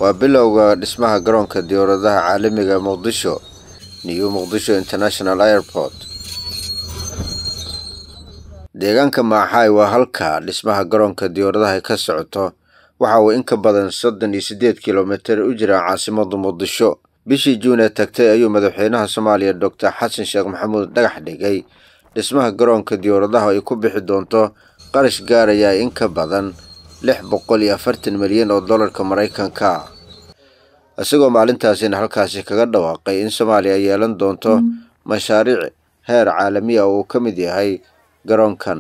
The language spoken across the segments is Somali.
وبلغ اسمها قرونك ديوردها عالمية مقدشو نيو مقدشو انترناشنال ايربورت deegaanka Maaxay waa halka dhismaha garoonka diyaaradaha ka socoto waxa uu in ka badan 38 kiiloomitir u jira caasimadda Muqdisho bishii Juun ee tagtay ayuu madaxweynaha Soomaaliya Dr. Xasan Sheekh Maxamuud dhagax dhigay dhismaha garoonka diyaaradaha ay ku bixi doonto qarash gaaraya in ka badan 640 milyan oo dollarka Mareykanka ah asagoo maalintaasina halkaasi kaga dhawaaqay in Soomaaliya yeelan doonto mashaariic heer caalami ah oo ka mid yahay garoonkan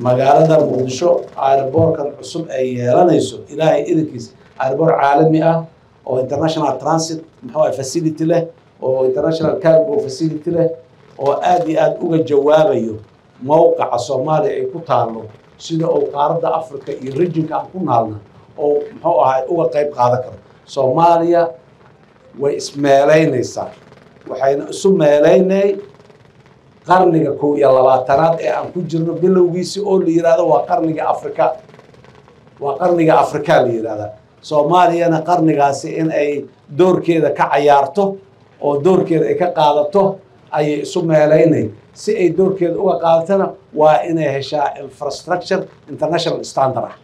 magaalada Muqdisho airportkan cusub ay yeelanayso ilaahay idinkiis airport caalami ah oo international transit facility leh oo international cargo facility leh oo aad iyo aad uga jawaabayo mowqaca Soomaaliya ay ku taalo sida oo qaaradda Afrika iyo regionka aan ku naalna oo uga qayb qaadan karo Soomaaliya way ismeeleynaysaa waxayna isu meeleynay qarniga 22aad ee aan ku jirno bilowgiisi oo la yiraahdo waa qarniga Afrika la yiraahdo Soomaaliyana qarnigaasi in ay doorkeeda ka ciyaarto oo doorkeeda ay ka qaadato ay isu meeleynay si ay doorkeeda uga qaadatana waa inay heshaa infrastructure international standard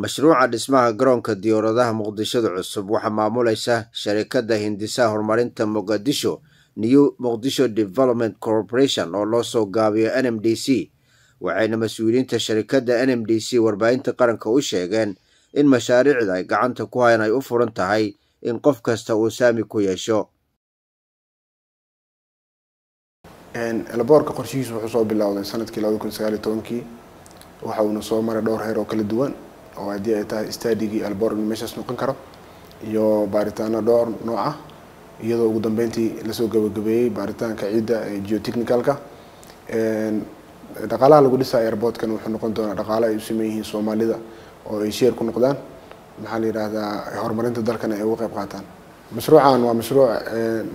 mashruuca dhismaha garoonka diyaaradaha Muqdisho cusub waxa maamulaysa shirkadda Hindisaha Horumarinta Muqdisho New Mogadishu Development Corporation oo loo soo gaabiyo NMDC waxayna mas'uuliyiinta shirkadda NMDC warbaahinta qaranka u sheegeen in mashaariicda ay gacanta ku hayaan ay u furan tahay in qof kasta uu saami ku yeesho elboorka qorshihiisu wuxuu soo bilowday sanadkii 2019 waxa uu soo maray dhowr heer oo kala duwan oo hadii ay tahay stadigi elboorka meeshas noqon karo iyo baaritaano dhowr nooc ah iyadoo ugu dambeyntii la soo gabagabeeyay baaritaanka ciidda ee geotechnicalka dhaqaalaha lagu dhisay airportkan wuxuu noqon doonaa dhaqaale ay u sameeyeen Soomaalida oo ay share ku noqdaan maxaa la yiraahdaa horumarinta dalkan ay uga qayb qaataan mashruucan waa mashruuc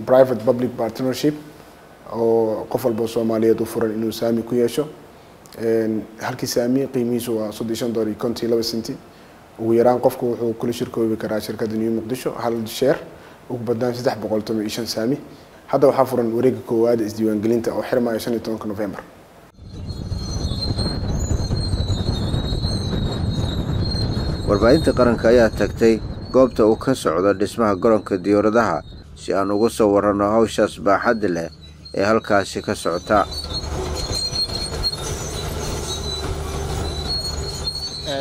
private public partnership oo qof walba Soomaaliyeed u furan inuu saami ku yeesho halkii saami qiimihiisu waa $32 ugu yaraan qofku wuxuu kula shirkoobi karaa shirkadda New Muqdisho hal share ugu badnaan 315 saami hadda waxa furan wareegga koowaad isdiiwaangelinta oo xirmaya 15 November warbaahinta qaranka ayaa tagtay goobta uu ka socdo dhismaha garoonka diyaaradaha si aan ugu soo warrano hawshaas baaxad leh ee halkaasi ka socota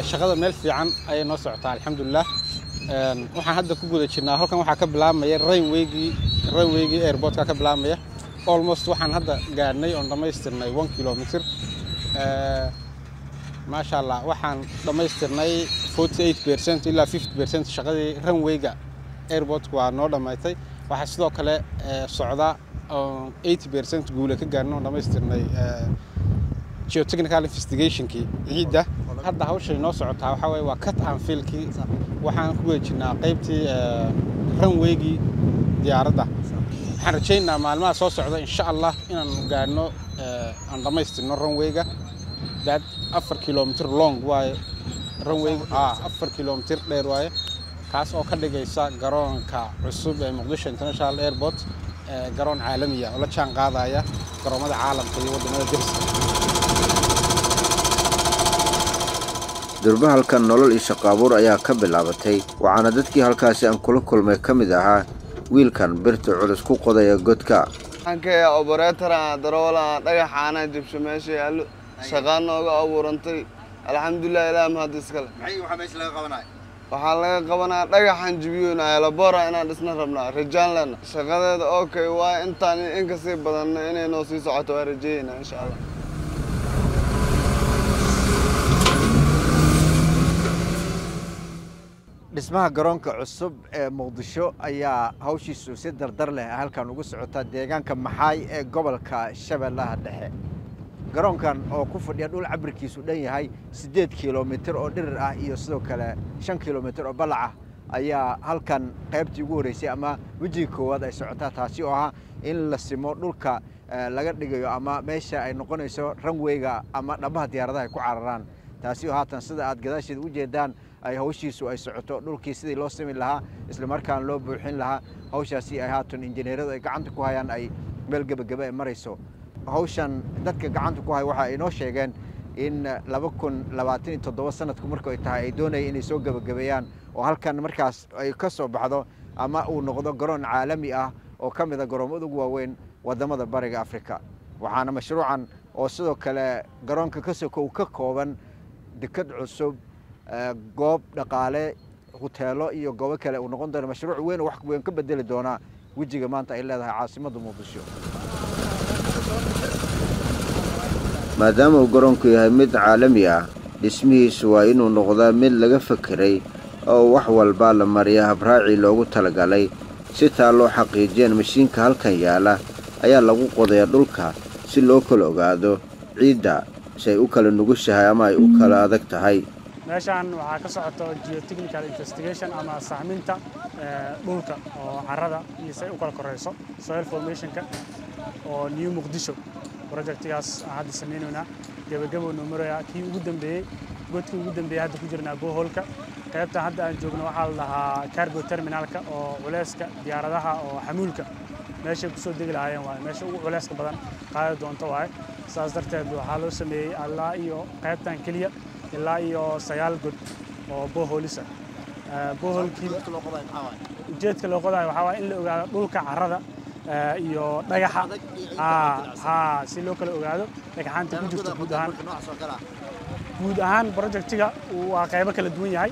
shaqada meel fiican ay noo socotaa alxamdulillah waxaan hadda ku guda jirnaa halkan waxa ka bilaabmaya runway-gii airportka ka bilaabmaya almost waxaan hadda gaarnay oo dhamaystirnay 1 kilometer ma sha Allah waxaan dhamaystirnay 48% ilaa 50% shaqadii runway-ga airportka waa noo dhamaatay waxa sidoo kale socda 80% guul ka gaarnay dhamaystirnay geotechnical investigationkii ciidda hadda hawsha inoo socotaa waxa way waa cut and fill-kii waxaan ku wajinaa qaybtii runway-gii diyaaradda waxaan rajaynayaa maalmaha soo socda insha Allah inaan gaarno aan dhamaystirno runway-ga dad 4 kilometer long waaye runway 4 kilometer dheer waaye kaas oo ka dhigaysa garoonka cusub ee Muqdisho International Airport garoon caalami ah oo la jaan qaadaya garoomada caalamka iyo wadamada dariska durba halkan nolol iyo shaqo abuur ayaa ka bilaabatay waxaana dadkii halkaasi aan kula kulmay ka mid ahaa wiilkan birta culus ku qodaya godka ankee operator daroola dhagaxaana jabsho meesha yaalo shaqaan nooga abuurantay alxamdulillah ilaahay mahad iskale waxa meesha laga qabanay waxa laga qabanaa dhagaxan jibiyona elabora inaan dhisna rabnaa rajaan lana shaqadeeda okay waa intaan in ka sii badan inay noo sii socoto waa rajeeyna insha Allah dhismaha garoonka cusub ee Muqdisho ayaa hawshiisu si dardar leh halkan ugu socota deegaanka Maxay ee gobolka Shabeellaha Dhexe garoonkan oo ku fadhiya dhul cabirkiisu dhan yahay 8 kiiloomitir oo dhirir ah iyo sidoo kale 5 kiiloomitir oo balac ah ayaa halkan qaybtii ugu horeysay ama wajiga koowaad ay socotaa taasi oo ah in la simo dhulka laga dhigayo ama meesha ay noqonayso runway-ga ama dhabaha diyaaradaha ay ku cararaan taasi oo haatan sida aad gadaasheed u jeedaan ay hawshiisu ay socoto dhulkii sidii loo simi lahaa isla markaan loo buuxin lahaa hawshaasi ay haatan injineeradu ay gacanta ku hayaan ay meel gebagaba ay marayso hawshan dadka gacanta ku hay waxa ay noo sheegeen in 2027 sanadku markay tahay ay doonayeen inay soo gebagabeeyaan oo halkan markaas ay ka soo baxdo ama uu noqdo garoon caalami ah oo ka mid ah garoomada ugu waaweyn wadamada bariga Afrika waxaana mashruucan oo sidoo kale garoonka ka soo ka kooban dekad cusub goob dhaqaale hoteelo iyo goobo kale uu noqon doono mashruuc weyn oo wax weyn ka bedeli doona wajiga maanta ay leedahay caasimadda Muqdisho maadaama uu garoonku yahay mid caalami ah dhismihiisu waa inuu noqdaa mid laga fakiray oo wax walba la mariyo habraaci loogu talagalay si taa loo xaqiijiyaan mashiinka halkan yaala ayaa lagu qodayaa dhulka si loo kala ogaado ciidda si ay u kala nugushahay ama ay u kala adag tahay meeshaan waxaa ka socoto geotechnical investigation ama sahaminta dhulka oo carrada iyo si ay u kala koreyso soil formationka oo New Muqdisho projectkaas hadda sameynayna gabagabo noo maraya kii ugu dambeeyay godkii ugu dambeeyay hadda ku jirnaa boholka qaybta hadda aan joogno waxaa la dhahaa cargo terminalka oo culeyska diyaaradaha oo xamuulka meesha ku soo degi lahaayeen waa meesha ugu culeyska badan qaadi doonto waay saas darteed waxaa loo sameeyay alla iyo qaybtan kaliya ilaa iyo 9 god oo boholisa boholkii ujeedka loo qodayo waxaa waa in la ogaado dhulka carrada iyo dhagaxa si loo kala ogaado dhagaxaanta ku jirta guud ahaan projectiga waa qaybo kala duwan yahay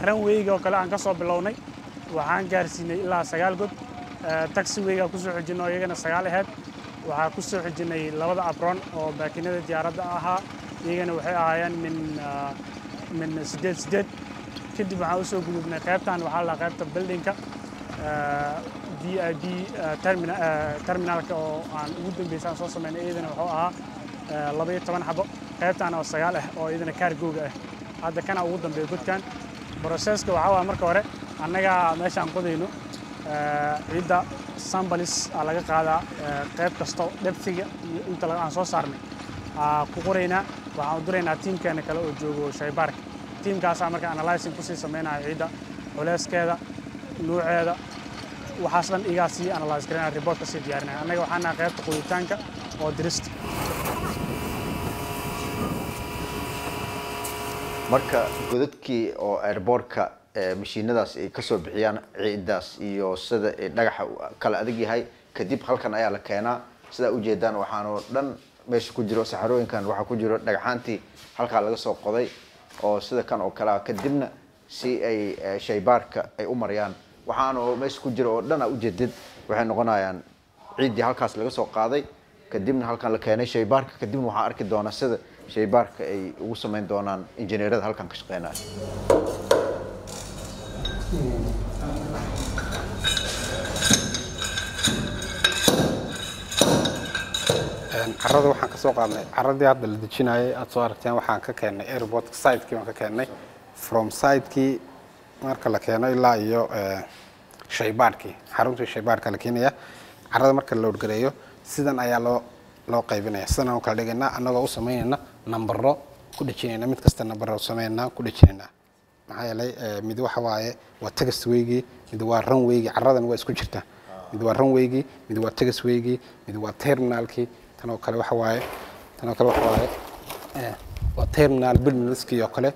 runwayga oo kale aan ka soo bilownay waxaan gaarsiinay ilaa 9 god taxiwayga ku soo xijinay iyagana 9 ahead waxaa ku soo xijinay labada apron oo baakinada diyaaradda ahaa iyagana waxay ahaayeen min 8 kadib waxaan u soo gudubnay qaybtan waxaa la qaybta buildingka VIP terminalka oo aan ugu dambeysaan soo sameynay iyadana wuxuu ahaa 12 xabo qaybtan oo 9 ah oo iyadana cargo-ga ah hadda kana ugu dambeeyo godkan processka waxa waa marka hore annaga meeshaan qodayno ciidda samples laga qaadaa qayb kasto depth-ga iyo inta aan soo saarnay ku qoraynaa waxaan u diraynaa teamkeena kale oo joogo shaybaarka teamkaas marka analyzing ku sii sameynaya ciidda culeyskeeda nuuceeda waxaas dhan iga sii analyze gareynaa report ka sii diyaarinaya annaga waxaana qaybta qoditaanka oo dirista marka godadkii oo airportka mashiinadaas ay ka soo bixiyaan ciidaas iyo sida dhagaxa kala adag yahay kadib halkan ayaa la keenaa sida u jeedaan waxaanu dhan meesha ku jiro saxarooyinkan waxa ku jiro dhagaxaantii halka laga soo qoday oo sida kan oo kala kadibna si ay shaybaarka ay u mariyaan waxaanu meesha ku jiro oo dhan u jeedid waxay noqonayaan ciidii halkaas laga soo qaaday kadibna halkan la keenay shaybaarka kadibna waxa arki doona sida shaybaarka ay ugu sameyn doonaan injineerada halkan ka shaqeynaya carrada waxaan ka soo qaadnay carradii hadda la dejinayay aad soo aragteen waxaan ka keenay airport site-kii waan ka keenay from site-kii marka la keeno ilaa iyo shaybaarkii xaruntii shaybaarka la keenaya carrada marka la wargareeyo sidan ayaa loo qaybinaya sidan oo kala dhigaynaa annagoo u sameynayna nambaro ku dhajinayna mid kasta nambaro u sameynaa ku dhajinayna maxaa yeelay mid waxa waaye waa tagasweygii mid waa runwaygii carradan waa isku jirta mid waa runwaygii mid waa tagasweygii mid waa terminalkii tan oo kale waxa waaye waa terminal buildingskii oo kale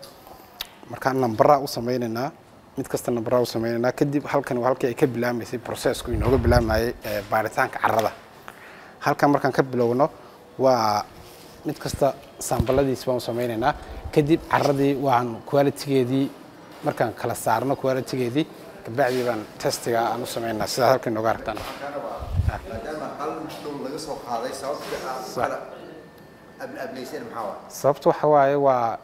marka nambara u sameynayna mid kasta nambara u sameynayna kadib halkan waa halkii ay ka bilaamaysay processku inooga bilaamayay baaritaanka carrada halkan markaan ka bilowno waa mid kasta sambaladiis baan u sameynaynaa kadib carradii waan quality-geedii markaan kala saarno quality-geedii kabacdii baan testiga aan u sameynaa sida halkan inooga aragtaan maadaama hal dhul laga soo qaaday sababta ablaysan maxaa waa sababta waxa waaye waa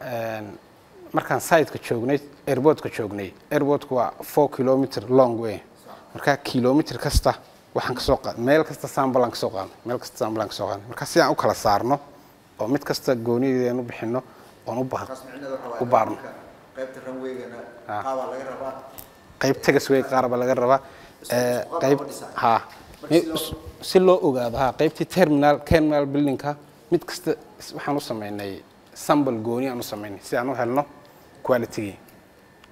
markaan site-ka joognay airport-ka joognay airport-ku waa 4 kilometer long way marka kilometer kasta waxaan ka soo qaadnay meel kasta sample aan ka soo qaadnay marka si aan u kala saarno oo mid kasta goonideena u bixino oo u baarno qaybta runway-gana qaaba laga rabaa qayb tagasway qaarba laga rabaa qayb si loo ogaado qaybtii terminal buildingka mid kasta waxaan u sameynay sample gooni aan u sameynay si aan u helno quality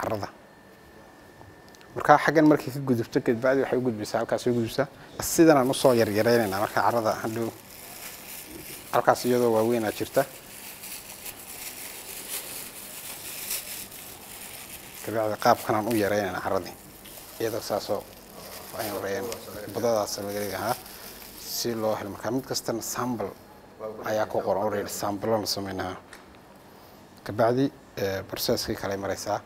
carrada marka xaggan markii ka gudubto kadibna waxay u gudbisaa halkaas ay gudbisaa sidan aan u soo yaryareynaa marka carrada hadhow halkaas iyadoo waaweyn ah jirta kabacdi qaabkan aan u yareynaa carradii iyadoo saasoo waxay horeyeen badadaas laga dhigaa si loo helo marka mid kastana sample ayaa ku qoran already sample la sameynaa kabacdi processkii kale maraysaa.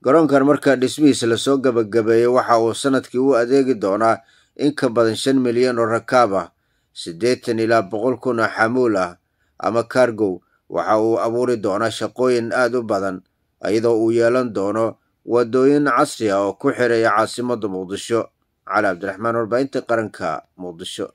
garoonkan marka dhismihiisa la soo gabagabeeyay waxa uu sanadkii u adeegi doonaa in ka badan 5 milyan oo rakaab ah 80 ilaa 100 kun oo xamuul ah ama cargo. waxa uu abuuri doonaa shaqooyin aad u badan iyadoo uu yeelan doono wadooyin casri ah oo ku xiraya caasimadda Muqdisho. Cali Cabdiraxmaan, warbaahinta qaranka, Muqdisho.